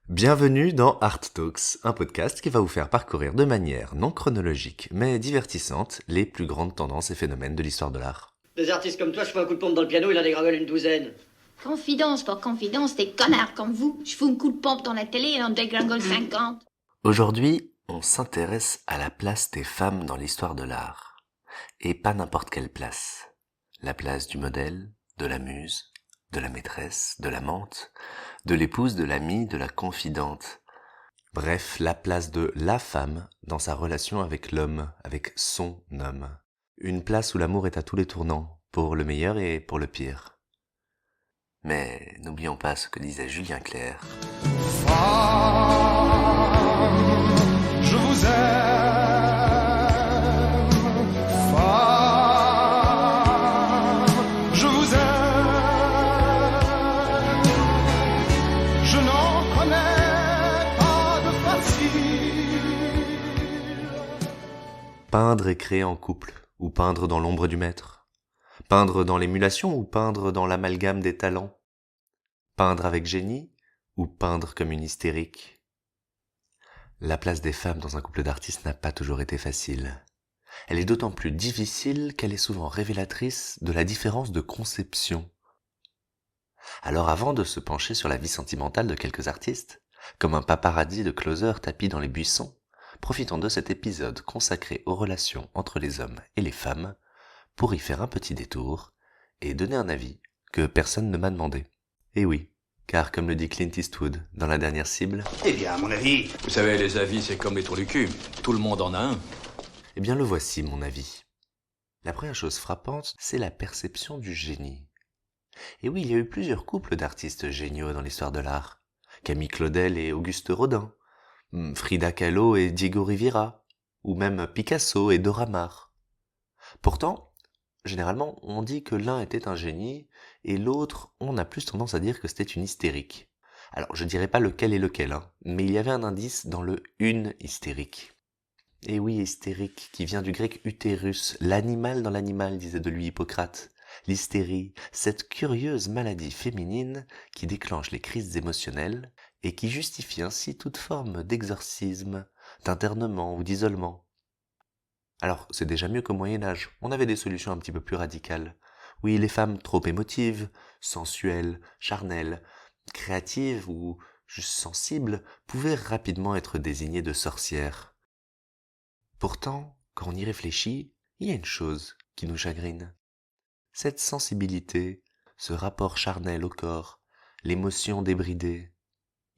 Bienvenue dans Art Talks, un podcast qui va vous faire parcourir de manière non chronologique mais divertissante les plus grandes tendances et phénomènes de l'histoire de l'art. Des artistes comme toi, je fous un coup de pompe dans le piano, il en dégringole une douzaine. Confidence pour confidence, des connards comme vous. Je fous un coup de pompe dans la télé et en dégringole 50. Aujourd'hui, on s'intéresse à la place des femmes dans l'histoire de l'art. Et pas n'importe quelle place. La place du modèle, de la muse, de la maîtresse, de l'amante, de l'épouse, de l'amie, de la confidente. Bref, la place de la femme dans sa relation avec l'homme, avec son homme. Une place où l'amour est à tous les tournants, pour le meilleur et pour le pire. Mais n'oublions pas ce que disait Julien Clerc. Je vous aime, femme, je vous aime. Je n'en connais pas de facile. Peindre et créer en couple, ou peindre dans l'ombre du maître. Peindre dans l'émulation ou peindre dans l'amalgame des talents. Peindre avec génie ou peindre comme une hystérique. La place des femmes dans un couple d'artistes n'a pas toujours été facile. Elle est d'autant plus difficile qu'elle est souvent révélatrice de la différence de conception. Alors avant de se pencher sur la vie sentimentale de quelques artistes, comme un paparazzi de closer tapis dans les buissons, profitons de cet épisode consacré aux relations entre les hommes et les femmes pour y faire un petit détour et donner un avis que personne ne m'a demandé. Et oui, car comme le dit Clint Eastwood dans La Dernière Cible, Eh bien, à mon avis, Vous savez, les avis, c'est comme les trous du cul. Tout le monde en a un. eh bien le voici mon avis. La première chose frappante, c'est la perception du génie. Et oui, il y a eu plusieurs couples d'artistes géniaux dans l'histoire de l'art. Camille Claudel et Auguste Rodin, Frida Kahlo et Diego Rivera, ou même Picasso et Dora Maar. Pourtant, généralement, on dit que l'un était un génie, et l'autre, on a plus tendance à dire que c'était une hystérique. Alors, je dirais pas lequel est lequel, mais il y avait un indice dans le « une hystérique ». Et oui, hystérique, qui vient du grec utérus, l'animal dans l'animal, disait de lui Hippocrate. L'hystérie, cette curieuse maladie féminine qui déclenche les crises émotionnelles et qui justifie ainsi toute forme d'exorcisme, d'internement ou d'isolement. Alors, c'est déjà mieux qu'au Moyen-Âge, on avait des solutions un petit peu plus radicales. Oui, les femmes trop émotives, sensuelles, charnelles, créatives ou juste sensibles pouvaient rapidement être désignées de sorcières. Pourtant, quand on y réfléchit, il y a une chose qui nous chagrine. Cette sensibilité, ce rapport charnel au corps, l'émotion débridée,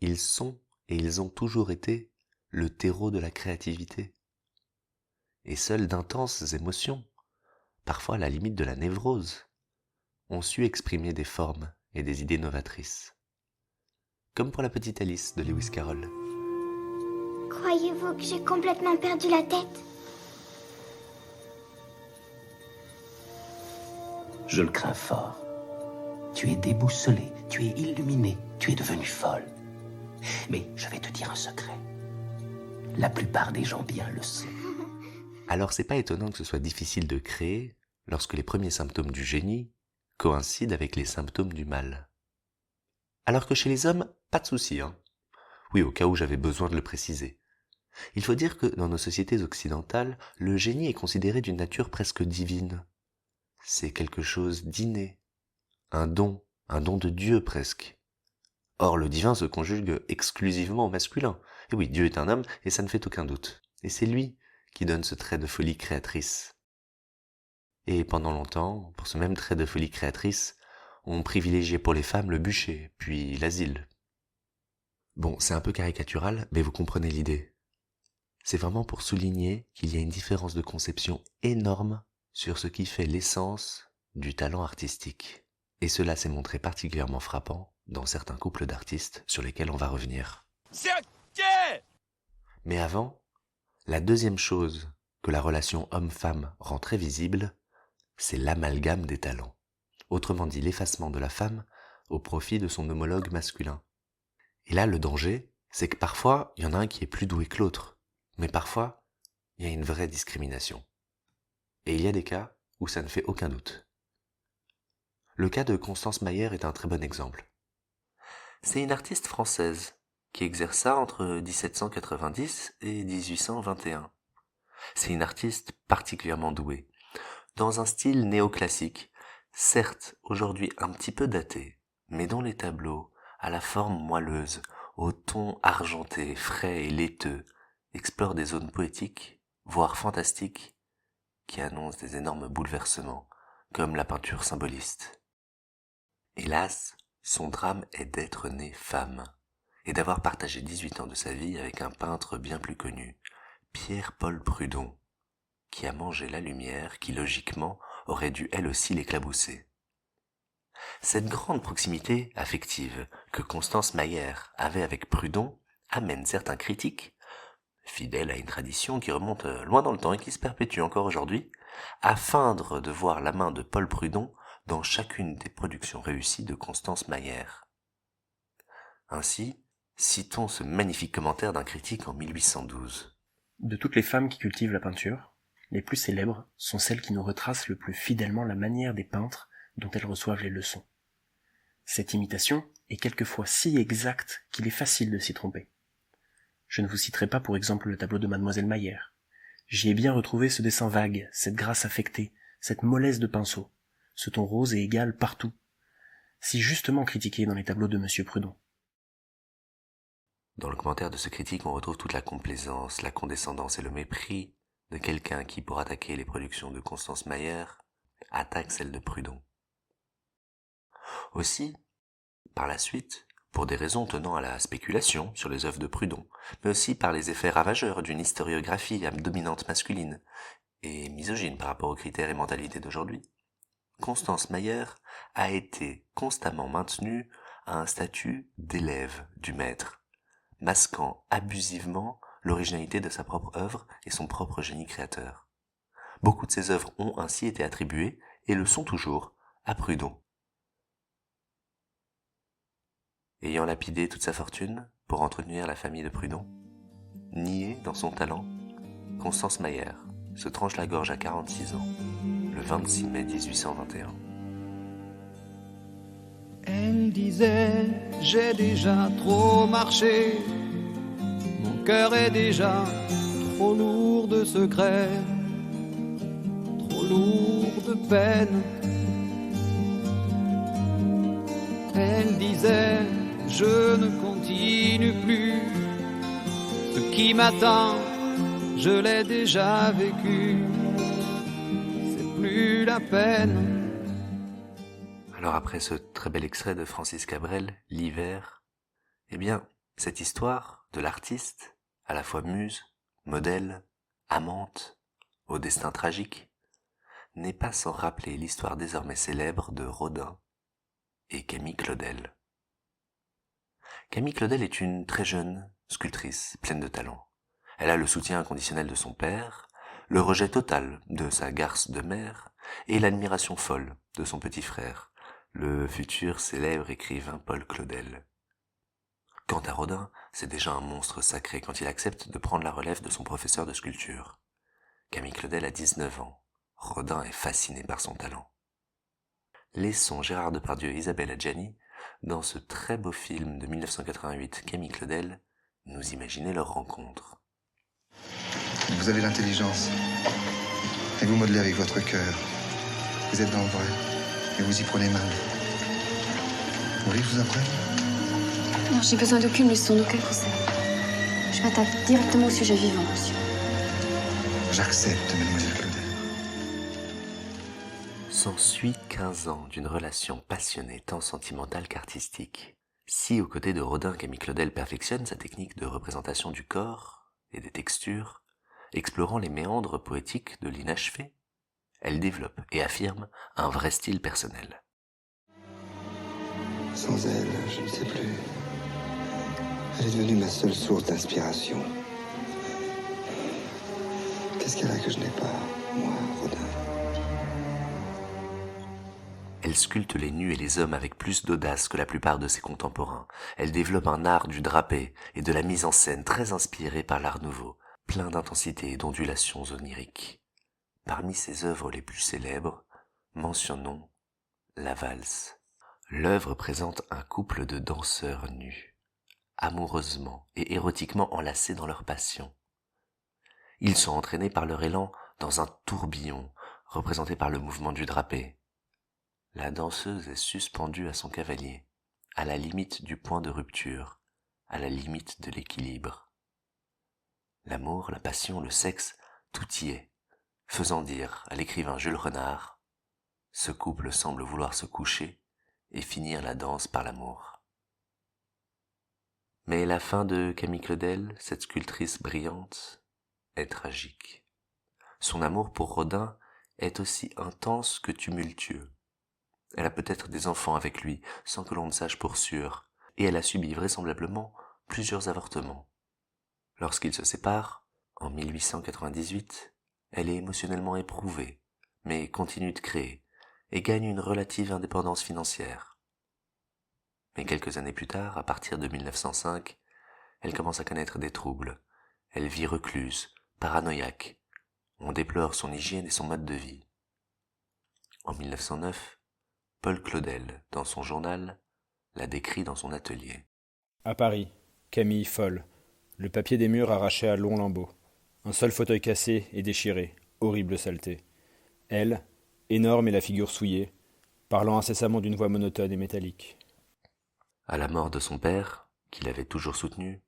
ils sont et ils ont toujours été le terreau de la créativité. Et seules d'intenses émotions, parfois à la limite de la névrose, ont su exprimer des formes et des idées novatrices. Comme pour la petite Alice de Lewis Carroll. Croyez-vous que j'ai complètement perdu la tête? Je le crains fort. Tu es déboussolée, tu es illuminée, tu es devenue folle. Mais je vais te dire un secret. La plupart des gens bien le savent. Alors c'est pas étonnant que ce soit difficile de créer lorsque les premiers symptômes du génie coïncident avec les symptômes du mal. Alors que chez les hommes, pas de souci, Oui, au cas où j'avais besoin de le préciser. Il faut dire que dans nos sociétés occidentales, le génie est considéré d'une nature presque divine. C'est quelque chose d'inné, un don de Dieu presque. Or, le divin se conjugue exclusivement au masculin. Et oui, Dieu est un homme, et ça ne fait aucun doute. Et c'est lui qui donne ce trait de folie créatrice. Et pendant longtemps, pour ce même trait de folie créatrice, on privilégiait pour les femmes le bûcher, puis l'asile. Bon, c'est un peu caricatural, mais vous comprenez l'idée. C'est vraiment pour souligner qu'il y a une différence de conception énorme sur ce qui fait l'essence du talent artistique. Et cela s'est montré particulièrement frappant dans certains couples d'artistes sur lesquels on va revenir. C'est ok. Mais avant, la deuxième chose que la relation homme-femme rend très visible, c'est l'amalgame des talents. Autrement dit, l'effacement de la femme au profit de son homologue masculin. Et là, le danger, c'est que parfois, il y en a un qui est plus doué que l'autre. Mais parfois, il y a une vraie discrimination. Et il y a des cas où ça ne fait aucun doute. Le cas de Constance Mayer est un très bon exemple. C'est une artiste française qui exerça entre 1790 et 1821. C'est une artiste particulièrement douée, dans un style néoclassique, certes aujourd'hui un petit peu daté, mais dont les tableaux, à la forme moelleuse, au ton argenté, frais et laiteux, explorent des zones poétiques, voire fantastiques, qui annoncent des énormes bouleversements, comme la peinture symboliste. Hélas, son drame est d'être née femme, et d'avoir partagé 18 ans de sa vie avec un peintre bien plus connu, Pierre-Paul Prudhon, qui a mangé la lumière qui, logiquement, aurait dû elle aussi l'éclabousser. Cette grande proximité affective que Constance Mayer avait avec Prudhon amène certains critiques, fidèles à une tradition qui remonte loin dans le temps et qui se perpétue encore aujourd'hui, à feindre de voir la main de Paul Prudhon dans chacune des productions réussies de Constance Mayer. Ainsi, citons ce magnifique commentaire d'un critique en 1812. De toutes les femmes qui cultivent la peinture, les plus célèbres sont celles qui nous retracent le plus fidèlement la manière des peintres dont elles reçoivent les leçons. Cette imitation est quelquefois si exacte qu'il est facile de s'y tromper. Je ne vous citerai pas pour exemple le tableau de Mademoiselle Mayer. J'y ai bien retrouvé ce dessin vague, cette grâce affectée, cette mollesse de pinceau, ce ton rose et égal partout, si justement critiqué dans les tableaux de Monsieur Prudhon. Dans le commentaire de ce critique, on retrouve toute la complaisance, la condescendance et le mépris de quelqu'un qui, pour attaquer les productions de Constance Mayer, attaque celles de Prudhon. Aussi, par la suite, pour des raisons tenant à la spéculation sur les œuvres de Prudhon, mais aussi par les effets ravageurs d'une historiographie à dominante masculine et misogyne par rapport aux critères et mentalités d'aujourd'hui, Constance Mayer a été constamment maintenue à un statut d'élève du maître, masquant abusivement l'originalité de sa propre œuvre et son propre génie créateur. Beaucoup de ses œuvres ont ainsi été attribuées, et le sont toujours, à Prudhon. Ayant lapidé toute sa fortune pour entretenir la famille de Prudhon, niée dans son talent, Constance Mayer se tranche la gorge à 46 ans, le 26 mai 1821. Elle disait, j'ai déjà trop marché, mon cœur est déjà trop lourd de secrets, trop lourd de peine. Elle disait, je ne continue plus, ce qui m'attend, je l'ai déjà vécu, c'est plus la peine. Alors après ce très bel extrait de Francis Cabrel, L'hiver, eh bien, cette histoire de l'artiste, à la fois muse, modèle, amante, au destin tragique, n'est pas sans rappeler l'histoire désormais célèbre de Rodin et Camille Claudel. Camille Claudel est une très jeune sculptrice pleine de talent. Elle a le soutien inconditionnel de son père, le rejet total de sa garce de mère et l'admiration folle de son petit frère, le futur célèbre écrivain Paul Claudel. Quant à Rodin, c'est déjà un monstre sacré quand il accepte de prendre la relève de son professeur de sculpture. Camille Claudel a 19 ans. Rodin est fasciné par son talent. Laissons Gérard Depardieu et Isabelle Adjani, dans ce très beau film de 1988, Camille Claudel, nous imaginer leur rencontre. Vous avez l'intelligence, et vous modelez avec votre cœur. Vous êtes dans le vrai, et vous y prenez mal. Vous voulez que je vous apprenne? Non, j'ai besoin d'aucune leçon, d'aucun conseil. Je m'attaque directement au sujet vivant, monsieur. J'accepte, mademoiselle Claudel. S'ensuit 15 ans d'une relation passionnée tant sentimentale qu'artistique. Si, aux côtés de Rodin, Camille Claudel perfectionne sa technique de représentation du corps et des textures, explorant les méandres poétiques de l'inachevé, elle développe et affirme un vrai style personnel. Sans elle, je ne sais plus. Elle est devenue ma seule source d'inspiration. Qu'est-ce qu'elle a que je n'ai pas, moi, Rodin? Elle sculpte les nus et les hommes avec plus d'audace que la plupart de ses contemporains. Elle développe un art du drapé et de la mise en scène très inspiré par l'art nouveau, plein d'intensité et d'ondulations oniriques. Parmi ses œuvres les plus célèbres, mentionnons la valse. L'œuvre présente un couple de danseurs nus, amoureusement et érotiquement enlacés dans leur passion. Ils sont entraînés par leur élan dans un tourbillon représenté par le mouvement du drapé. La danseuse est suspendue à son cavalier, à la limite du point de rupture, à la limite de l'équilibre. L'amour, la passion, le sexe, tout y est, faisant dire à l'écrivain Jules Renard « Ce couple semble vouloir se coucher et finir la danse par l'amour ». Mais la fin de Camille Claudel, cette sculptrice brillante, est tragique. Son amour pour Rodin est aussi intense que tumultueux. Elle a peut-être des enfants avec lui, sans que l'on ne sache pour sûr, et elle a subi vraisemblablement plusieurs avortements. Lorsqu'ils se séparent, en 1898, elle est émotionnellement éprouvée, mais continue de créer, et gagne une relative indépendance financière. Mais quelques années plus tard, à partir de 1905, elle commence à connaître des troubles. Elle vit recluse, paranoïaque. On déplore son hygiène et son mode de vie. En 1909, Paul Claudel, dans son journal, la décrit dans son atelier. À Paris, Camille folle, le papier des murs arraché à longs lambeaux, un seul fauteuil cassé et déchiré, horrible saleté. Elle, énorme et la figure souillée, parlant incessamment d'une voix monotone et métallique. À la mort de son père, qui l'avait toujours soutenu,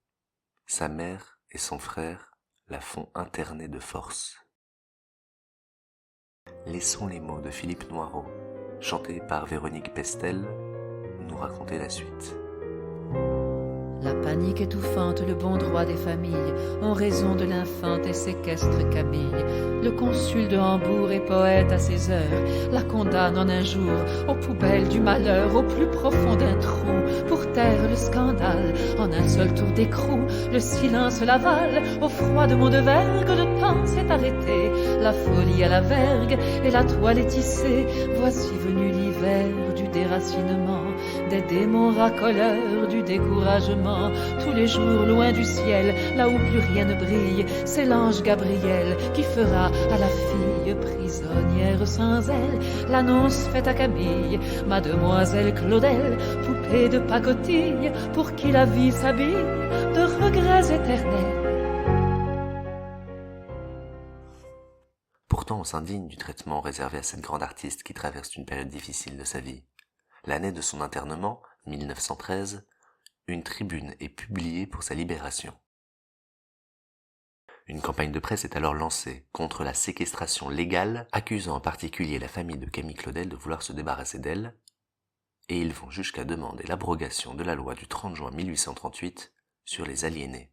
sa mère et son frère la font interner de force. Laissons les mots de Philippe Noireau, chantés par Véronique Pestel, nous raconter la suite. La panique étouffante, le bon droit des familles, en raison de l'infante et séquestre Camille. Le consul de Hambourg est poète à ses heures, la condamne en un jour aux poubelles du malheur, au plus profond d'un trou, pour taire le scandale. En un seul tour d'écrou, le silence l'avale, au froid de mon de vergue, le temps s'est arrêté. La folie à la vergue et la toile est tissée. Voici venu l'hiver du déracinement, des démons racoleurs, du découragement. Tous les jours loin du ciel, là où plus rien ne brille, c'est l'ange Gabriel qui fera à la fille prisonnière sans elle l'annonce faite à Camille. Mademoiselle Claudel, poupée de pacotille, pour qui la vie s'habille de regrets éternels. Pourtant, on s'indigne du traitement réservé à cette grande artiste qui traverse une période difficile de sa vie. L'année de son internement, 1913, une tribune est publiée pour sa libération. Une campagne de presse est alors lancée contre la séquestration légale, accusant en particulier la famille de Camille Claudel de vouloir se débarrasser d'elle, et ils vont jusqu'à demander l'abrogation de la loi du 30 juin 1838 sur les aliénés.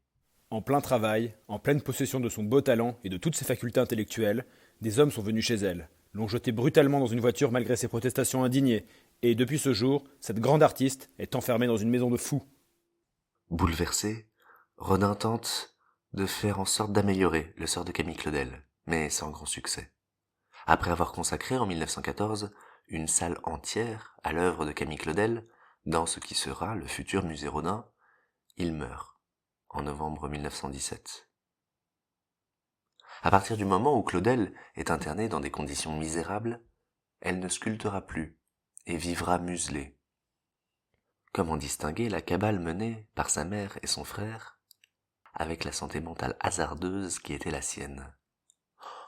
En plein travail, en pleine possession de son beau talent et de toutes ses facultés intellectuelles, des hommes sont venus chez elle, l'ont jetée brutalement dans une voiture malgré ses protestations indignées, et depuis ce jour, cette grande artiste est enfermée dans une maison de fous. Bouleversé, Rodin tente de faire en sorte d'améliorer le sort de Camille Claudel, mais sans grand succès. Après avoir consacré en 1914 une salle entière à l'œuvre de Camille Claudel, dans ce qui sera le futur musée Rodin, il meurt en novembre 1917. À partir du moment où Claudel est internée dans des conditions misérables, elle ne sculptera plus et vivra muselée. Comment distinguer la cabale menée par sa mère et son frère avec la santé mentale hasardeuse qui était la sienne?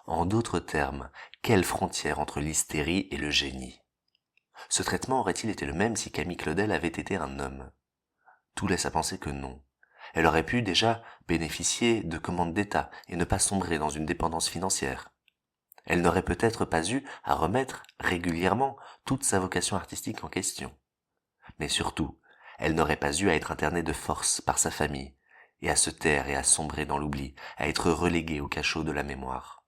En d'autres termes, quelle frontière entre l'hystérie et le génie? Ce traitement aurait-il été le même si Camille Claudel avait été un homme? Tout laisse à penser que non. Elle aurait pu déjà bénéficier de commandes d'État et ne pas sombrer dans une dépendance financière. Elle n'aurait peut-être pas eu à remettre régulièrement toute sa vocation artistique en question. Mais surtout, elle n'aurait pas eu à être internée de force par sa famille, et à se taire et à sombrer dans l'oubli, à être reléguée au cachot de la mémoire.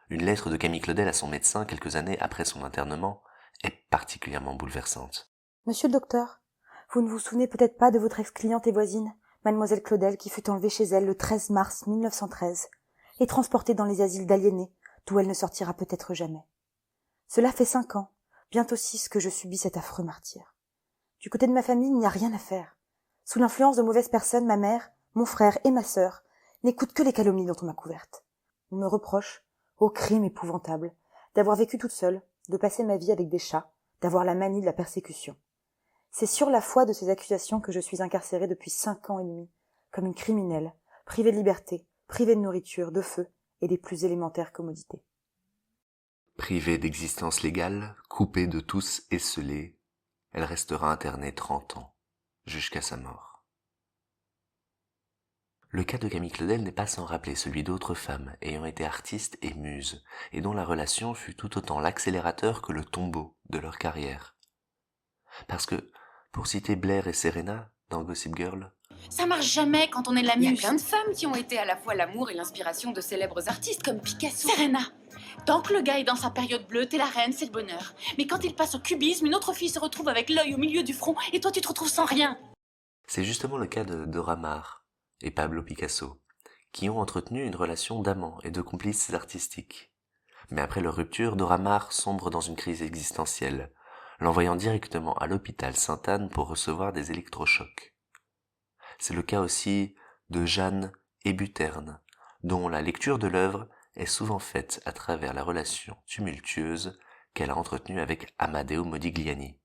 Une lettre de Camille Claudel à son médecin quelques années après son internement est particulièrement bouleversante. Monsieur le docteur, vous ne vous souvenez peut-être pas de votre ex-cliente et voisine, mademoiselle Claudel, qui fut enlevée chez elle le 13 mars 1913 et transportée dans les asiles d'aliénés, d'où elle ne sortira peut-être jamais. Cela fait 5 ans, bientôt 6, que je subis cet affreux martyre. Du côté de ma famille, il n'y a rien à faire. Sous l'influence de mauvaises personnes, ma mère, mon frère et ma sœur n'écoutent que les calomnies dont on m'a couverte. On me reproche, ô crime épouvantable, d'avoir vécu toute seule, de passer ma vie avec des chats, d'avoir la manie de la persécution. C'est sur la foi de ces accusations que je suis incarcérée depuis 5 ans et demi, comme une criminelle, privée de liberté, privée de nourriture, de feu et des plus élémentaires commodités. Privée d'existence légale, coupée de tous et scellée, elle restera internée 30 ans, jusqu'à sa mort. Le cas de Camille Claudel n'est pas sans rappeler celui d'autres femmes ayant été artistes et muses, et dont la relation fut tout autant l'accélérateur que le tombeau de leur carrière. Parce que, pour citer Blair et Serena dans Gossip Girl, ça marche jamais quand on est la muse. Il y a plein de femmes qui ont été à la fois l'amour et l'inspiration de célèbres artistes comme Picasso. Serena, tant que le gars est dans sa période bleue, t'es la reine, c'est le bonheur. Mais quand il passe au cubisme, une autre fille se retrouve avec l'œil au milieu du front et toi tu te retrouves sans rien. c'est justement le cas de Dora Maar et Pablo Picasso, qui ont entretenu une relation d'amants et de complices artistiques. Mais après leur rupture, Dora Maar sombre dans une crise existentielle, l'envoyant directement à l'hôpital Sainte-Anne pour recevoir des électrochocs. C'est le cas aussi de Jeanne Hébuterne, dont la lecture de l'œuvre est souvent faite à travers la relation tumultueuse qu'elle a entretenue avec Amadeo Modigliani,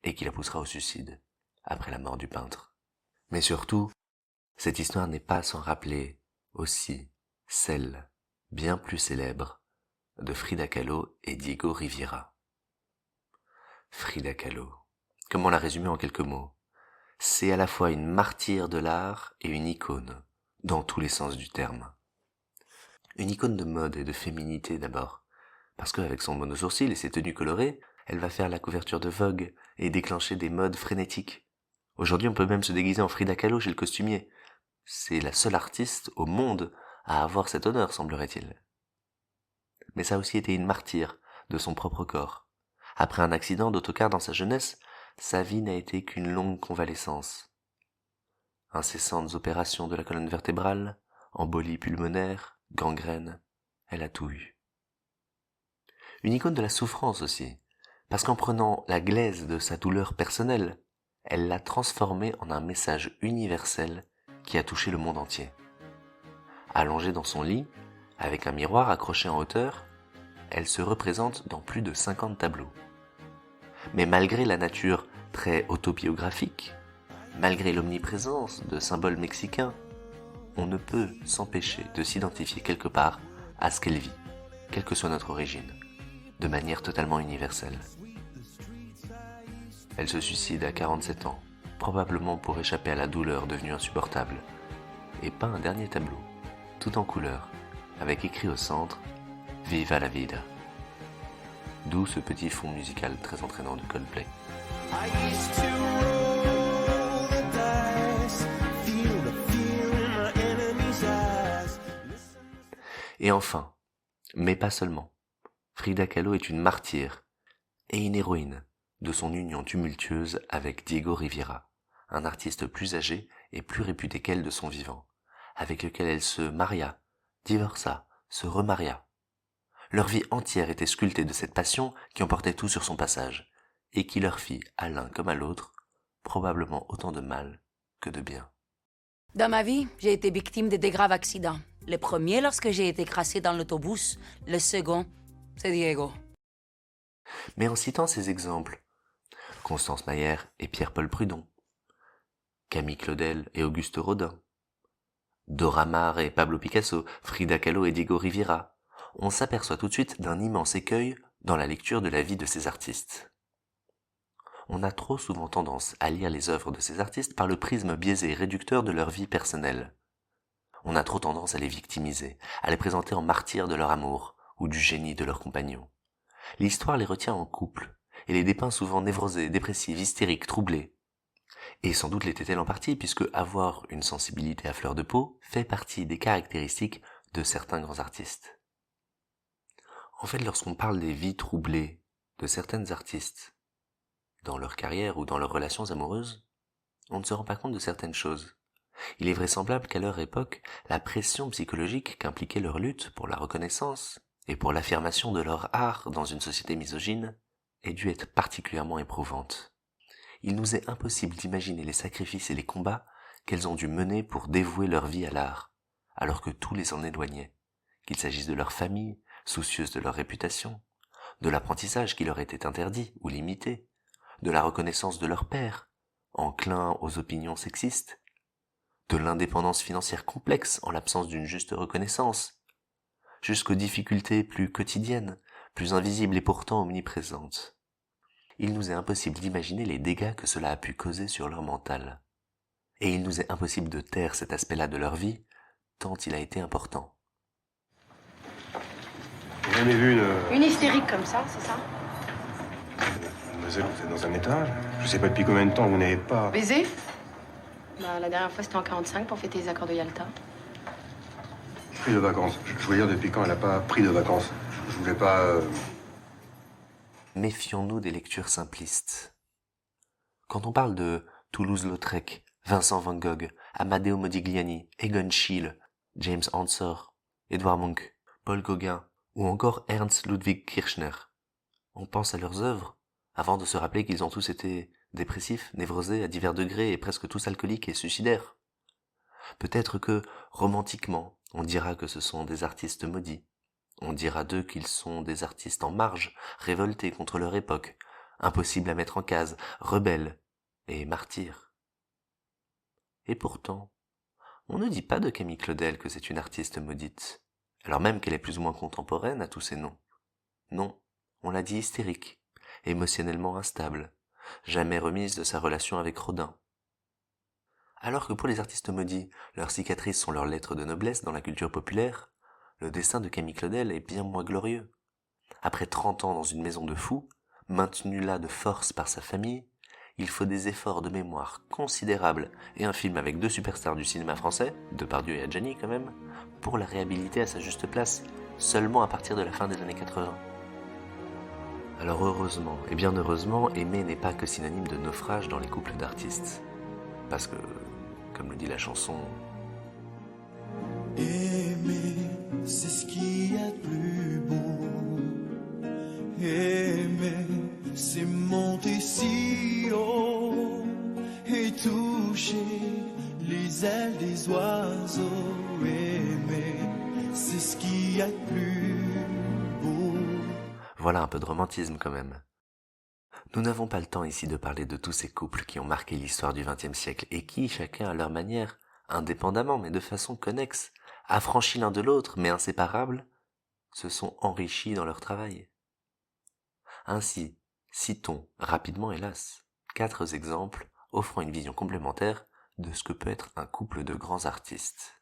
et qui la poussera au suicide, après la mort du peintre. Mais surtout, cette histoire n'est pas sans rappeler aussi celle, bien plus célèbre, de Frida Kahlo et Diego Rivera. Frida Kahlo, comment la résumer en quelques mots? C'est à la fois une martyre de l'art et une icône, dans tous les sens du terme. Une icône de mode et de féminité d'abord, parce qu'avec son monosourcil et ses tenues colorées, elle va faire la couverture de Vogue et déclencher des modes frénétiques. Aujourd'hui, on peut même se déguiser en Frida Kahlo chez le costumier. C'est la seule artiste au monde à avoir cet honneur, semblerait-il. Mais ça a aussi été une martyre de son propre corps. Après un accident d'autocar dans sa jeunesse, sa vie n'a été qu'une longue convalescence. Incessantes opérations de la colonne vertébrale, embolie pulmonaire, gangrène, elle a tout eu. Une icône de la souffrance aussi, parce qu'en prenant la glaise de sa douleur personnelle, elle l'a transformée en un message universel qui a touché le monde entier. Allongée dans son lit, avec un miroir accroché en hauteur, elle se représente dans plus de 50 tableaux. Mais malgré la nature très autobiographique, malgré l'omniprésence de symboles mexicains, on ne peut s'empêcher de s'identifier quelque part à ce qu'elle vit, quelle que soit notre origine, de manière totalement universelle. Elle se suicide à 47 ans, probablement pour échapper à la douleur devenue insupportable, et peint un dernier tableau, tout en couleur, avec écrit au centre « Viva la vida ». D'où ce petit fond musical très entraînant de Coldplay. Et enfin, mais pas seulement, Frida Kahlo est une martyre et une héroïne de son union tumultueuse avec Diego Rivera, un artiste plus âgé et plus réputé qu'elle de son vivant, avec lequel elle se maria, divorça, se remaria. Leur vie entière était sculptée de cette passion qui emportait tout sur son passage, et qui leur fit, à l'un comme à l'autre, probablement autant de mal que de bien. Dans ma vie, j'ai été victime de des graves accidents. Le premier, lorsque j'ai été écrasée dans l'autobus. Le second, c'est Diego. Mais en citant ces exemples, Constance Mayer et Pierre-Paul Prudon, Camille Claudel et Auguste Rodin, Dora Maar et Pablo Picasso, Frida Kahlo et Diego Rivera, on s'aperçoit tout de suite d'un immense écueil dans la lecture de la vie de ces artistes. On a trop souvent tendance à lire les œuvres de ces artistes par le prisme biaisé et réducteur de leur vie personnelle. On a trop tendance à les victimiser, à les présenter en martyrs de leur amour ou du génie de leurs compagnons. L'histoire les retient en couple et les dépeint souvent névrosés, dépressifs, hystériques, troublés. Et sans doute l'était-elle en partie, puisque avoir une sensibilité à fleur de peau fait partie des caractéristiques de certains grands artistes. En fait, lorsqu'on parle des vies troublées de certaines artistes, dans leur carrière ou dans leurs relations amoureuses, on ne se rend pas compte de certaines choses. Il est vraisemblable qu'à leur époque, la pression psychologique qu'impliquait leur lutte pour la reconnaissance et pour l'affirmation de leur art dans une société misogyne ait dû être particulièrement éprouvante. Il nous est impossible d'imaginer les sacrifices et les combats qu'elles ont dû mener pour dévouer leur vie à l'art, alors que tout les en éloignait, qu'il s'agisse de leur famille, soucieuse de leur réputation, de l'apprentissage qui leur était interdit ou limité, de la reconnaissance de leur père, enclin aux opinions sexistes, de l'indépendance financière complexe en l'absence d'une juste reconnaissance, jusqu'aux difficultés plus quotidiennes, plus invisibles et pourtant omniprésentes. Il nous est impossible d'imaginer les dégâts que cela a pu causer sur leur mental. Et il nous est impossible de taire cet aspect-là de leur vie, tant il a été important. J'ai jamais vu Une hystérique comme ça, c'est ça? Mademoiselle, vous êtes dans un étage. Je sais pas depuis combien de temps vous n'avez pas... Baiser? Bah, la dernière fois, c'était en 45 pour fêter les accords de Yalta. Pris de vacances. Je voulais dire depuis quand elle a pas pris de vacances. Je voulais pas... Méfions-nous des lectures simplistes. Quand on parle de Toulouse-Lautrec, Vincent van Gogh, Amadeo Modigliani, Egon Schiele, James Ensor, Edvard Munch, Paul Gauguin ou encore Ernst Ludwig Kirchner, on pense à leurs œuvres avant de se rappeler qu'ils ont tous été dépressifs, névrosés à divers degrés et presque tous alcooliques et suicidaires. Peut-être que, romantiquement, on dira que ce sont des artistes maudits. On dira d'eux qu'ils sont des artistes en marge, révoltés contre leur époque, impossibles à mettre en case, rebelles et martyrs. Et pourtant, on ne dit pas de Camille Claudel que c'est une artiste maudite, alors même qu'elle est plus ou moins contemporaine à tous ces noms. Non, on l'a dit hystérique, émotionnellement instable, jamais remise de sa relation avec Rodin. Alors que pour les artistes maudits, leurs cicatrices sont leurs lettres de noblesse dans la culture populaire, le destin de Camille Claudel est bien moins glorieux. Après 30 ans dans une maison de fous, maintenu là de force par sa famille, il faut des efforts de mémoire considérables et un film avec 2 superstars du cinéma français, Depardieu et Adjani quand même, pour la réhabiliter à sa juste place, seulement à partir de la fin des années 80. Alors heureusement, et bien heureusement, aimer n'est pas que synonyme de naufrage dans les couples d'artistes. Parce que, comme le dit la chanson... Aimer, c'est ce qu'il y a de plus beau. Aimer, c'est monter si haut et toucher les ailes des oiseaux. Aimer, c'est ce qu'il y a de plus beau. Voilà un peu de romantisme quand même. Nous n'avons pas le temps ici de parler de tous ces couples qui ont marqué l'histoire du XXe siècle et qui, chacun à leur manière, indépendamment mais de façon connexe, affranchis l'un de l'autre mais inséparables, se sont enrichis dans leur travail. Ainsi, citons rapidement hélas 4 exemples offrant une vision complémentaire de ce que peut être un couple de grands artistes.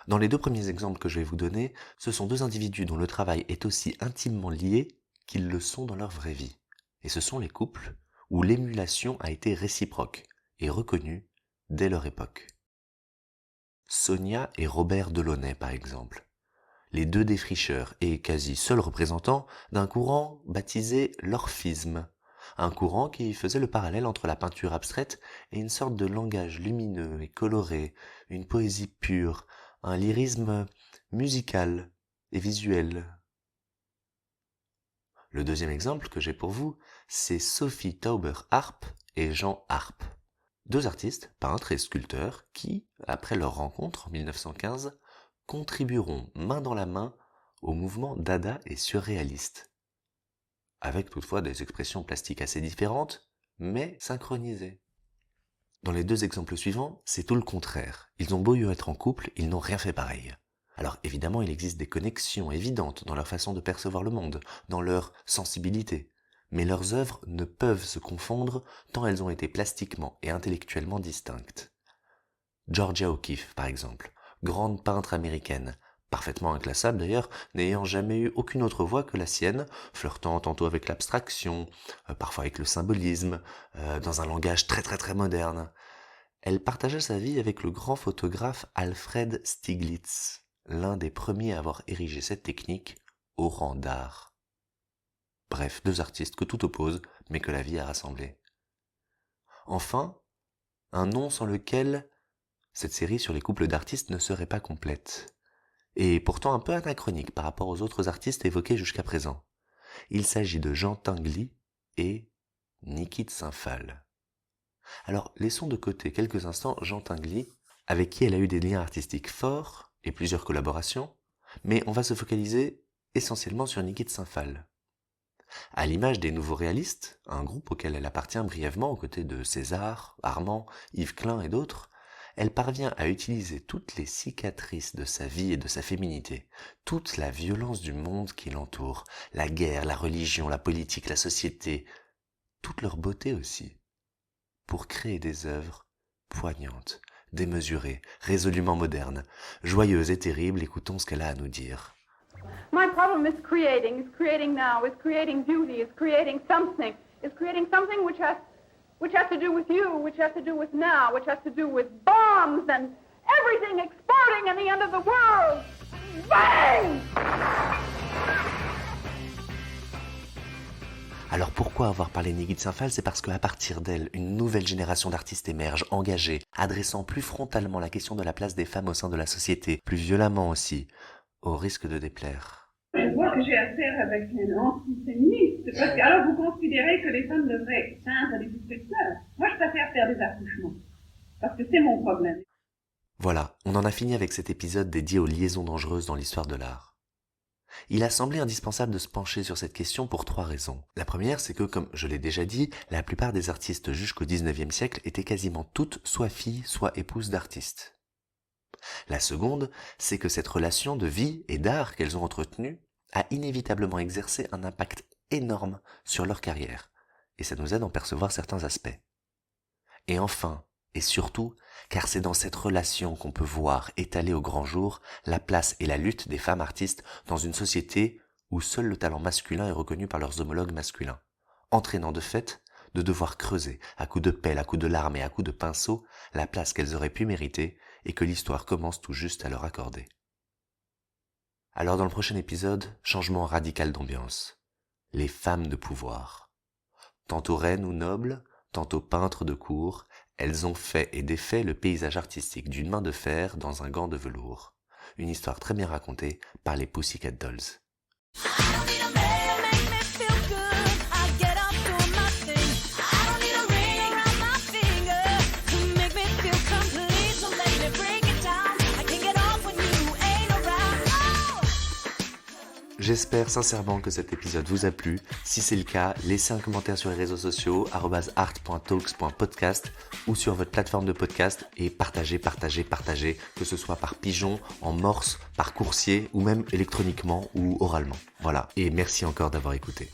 Dans les 2 premiers exemples que je vais vous donner, ce sont 2 individus dont le travail est aussi intimement lié qu'ils le sont dans leur vraie vie. Et ce sont les couples où l'émulation a été réciproque et reconnue dès leur époque. Sonia et Robert Delaunay, par exemple. Les 2 défricheurs et quasi seuls représentants d'un courant baptisé l'orphisme, un courant qui faisait le parallèle entre la peinture abstraite et une sorte de langage lumineux et coloré, une poésie pure, un lyrisme musical et visuel. Le deuxième exemple que j'ai pour vous, c'est Sophie Tauber-Arp et Jean Arp. 2 artistes, peintres et sculpteurs, qui, après leur rencontre en 1915, contribueront main dans la main au mouvement dada et surréaliste. Avec toutefois des expressions plastiques assez différentes, mais synchronisées. Dans les 2 exemples suivants, c'est tout le contraire. Ils ont beau être en couple, ils n'ont rien fait pareil. Alors évidemment, il existe des connexions évidentes dans leur façon de percevoir le monde, dans leur sensibilité, mais leurs œuvres ne peuvent se confondre tant elles ont été plastiquement et intellectuellement distinctes. Georgia O'Keeffe, par exemple, grande peintre américaine, parfaitement inclassable d'ailleurs, n'ayant jamais eu aucune autre voie que la sienne, flirtant tantôt avec l'abstraction, parfois avec le symbolisme, dans un langage très moderne. Elle partagea sa vie avec le grand photographe Alfred Stieglitz, l'un des premiers à avoir érigé cette technique au rang d'art. Bref, 2 artistes que tout oppose, mais que la vie a rassemblés. Enfin, un nom sans lequel cette série sur les couples d'artistes ne serait pas complète, et pourtant un peu anachronique par rapport aux autres artistes évoqués jusqu'à présent. Il s'agit de Jean Tinguely et Niki de Saint-Phal. Alors, laissons de côté quelques instants Jean Tinguely, avec qui elle a eu des liens artistiques forts et plusieurs collaborations, mais on va se focaliser essentiellement sur Niki de Saint-Phal. À l'image des Nouveaux Réalistes, un groupe auquel elle appartient brièvement aux côtés de César, Armand, Yves Klein et d'autres, elle parvient à utiliser toutes les cicatrices de sa vie et de sa féminité, toute la violence du monde qui l'entoure, la guerre, la religion, la politique, la société, toute leur beauté aussi, pour créer des œuvres poignantes, démesurées, résolument modernes, joyeuses et terribles. Écoutons ce qu'elle a à nous dire. My problem is creating now, is creating beauty, is creating something which has to do with you, which has to do with now, which has to do with bombs and everything exploding and the end of the world. Bang! Alors pourquoi avoir parlé de Nigui de Saint-Phalle? C'est parce qu'à partir d'elle, une nouvelle génération d'artistes émerge, engagés, adressant plus frontalement la question de la place des femmes au sein de la société, plus violemment aussi, au risque de déplaire. Je vois que j'ai affaire avec un anti-féministe, parce que alors vous considérez que les femmes devraient teindre les sexuelles. Moi je préfère faire des accouchements, parce que c'est mon problème. Voilà, on en a fini avec cet épisode dédié aux liaisons dangereuses dans l'histoire de l'art. Il a semblé indispensable de se pencher sur cette question pour 3 raisons. La première, c'est que, comme je l'ai déjà dit, la plupart des artistes jusqu'au XIXe siècle étaient quasiment toutes soit filles, soit épouses d'artistes. La seconde, c'est que cette relation de vie et d'art qu'elles ont entretenue a inévitablement exercé un impact énorme sur leur carrière, et ça nous aide à en percevoir certains aspects. Et enfin, et surtout, car c'est dans cette relation qu'on peut voir étalée au grand jour la place et la lutte des femmes artistes dans une société où seul le talent masculin est reconnu par leurs homologues masculins, entraînant de fait de devoir creuser, à coups de pelle, à coups de larmes et à coups de pinceau, la place qu'elles auraient pu mériter et que l'histoire commence tout juste à leur accorder. Alors dans le prochain épisode, changement radical d'ambiance. Les femmes de pouvoir. Tantôt reines ou nobles, tantôt peintres de cour, elles ont fait et défait le paysage artistique d'une main de fer dans un gant de velours. Une histoire très bien racontée par les Pussycat Dolls. J'espère sincèrement que cet épisode vous a plu. Si c'est le cas, laissez un commentaire sur les réseaux sociaux @art.talks.podcast ou sur votre plateforme de podcast et partagez, que ce soit par pigeon, en morse, par coursier ou même électroniquement ou oralement. Voilà. Et merci encore d'avoir écouté.